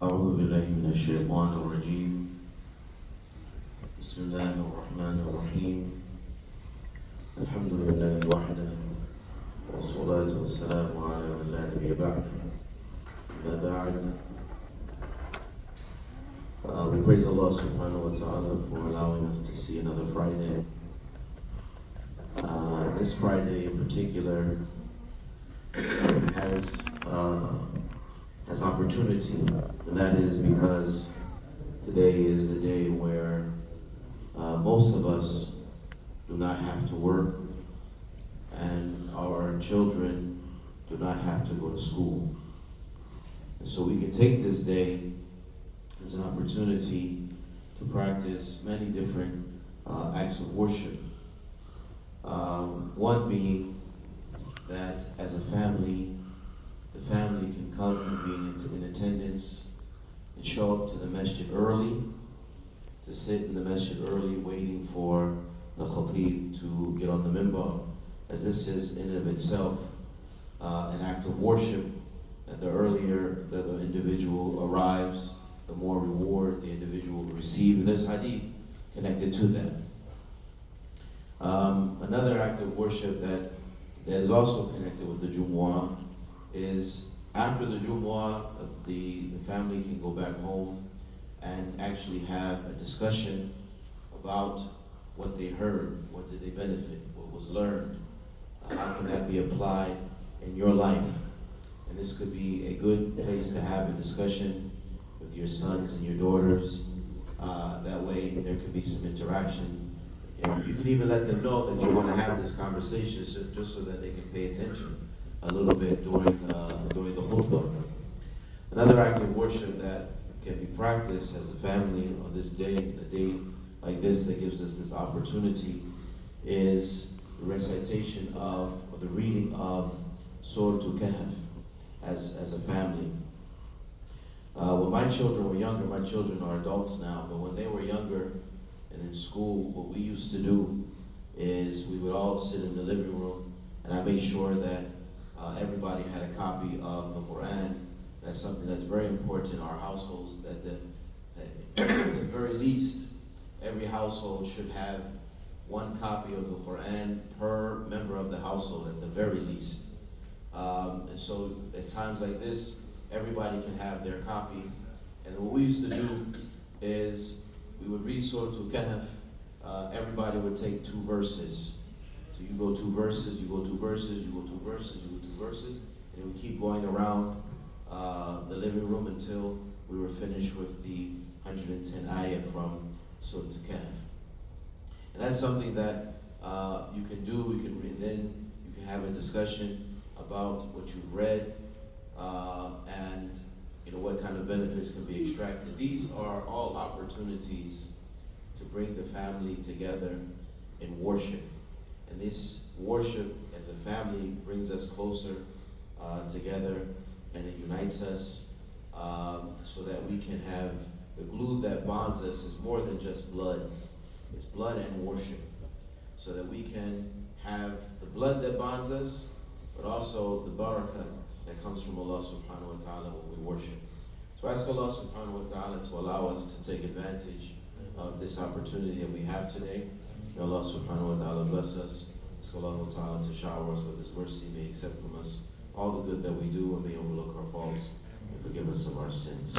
أعوذ بالله من الشيطان الرجيم بسم الله الرحمن الرحيم الحمد لله وحده والصلاة والسلام على من لا نبي بعده ما بعد. We praise Allah subhanahu wa ta'ala for allowing us to see another Friday. This Friday in particular has opportunity, and that is because today is the day where most of us do not have to work and our children do not have to go to school. And so we can take this day as an opportunity to practice many different acts of worship. One being that as a family, the family can come and be in attendance and show up to the masjid early, to sit in the masjid early waiting for the khatib to get on the minbar, as this is in and of itself an act of worship, that the earlier the individual arrives, the more reward the individual will receive. And there's hadith connected to that. Another act of worship that is also connected with the Jumu'ah is after the Jumu'ah, the family can go back home and actually have a discussion about what they heard, what did they benefit, what was learned, how can that be applied in your life. And this could be a good place to have a discussion with your sons and your daughters. That way there could be some interaction. And you can even let them know that you want to have this conversation just so that they can pay attention a little bit during the khutbah. Another act of worship that can be practiced as a family on this day, a day like this that gives us this opportunity, is the recitation of, or the reading of Surah Al-Kahf as a family. When my children were younger, my children are adults now, but when they were younger and in school, what we used to do is we would all sit in the living room, and I made sure that everybody had a copy of the Quran. That's something that's very important in our households, that at the very least, every household should have one copy of the Quran per member of the household at the very least. And so at times like this, everybody can have their copy. And what we used to do is we would read Surah Al-Kahf. Everybody would take 2 verses. So you go 2 verses, you go 2 verses, you go 2 verses, you go 2 verses, and we keep going around the living room until we were finished with the 110 ayah from Surah Al-Kahf. And that's something that you can do. You can read, then you can have a discussion about what you've read and what kind of benefits can be extracted. These are all opportunities to bring the family together in worship. And this worship as a family brings us closer together, and it unites us so that we can have the glue that bonds us is more than just blood. It's blood and worship. So that we can have the blood that bonds us, but also the barakah that comes from Allah subhanahu wa ta'ala when we worship. So ask Allah subhanahu wa ta'ala to allow us to take advantage of this opportunity that we have today. May Allah subhanahu wa ta'ala bless us. Ask Allah ta'ala to shower us with His mercy. May He accept from us all the good that we do, and may overlook our faults and forgive us of our sins.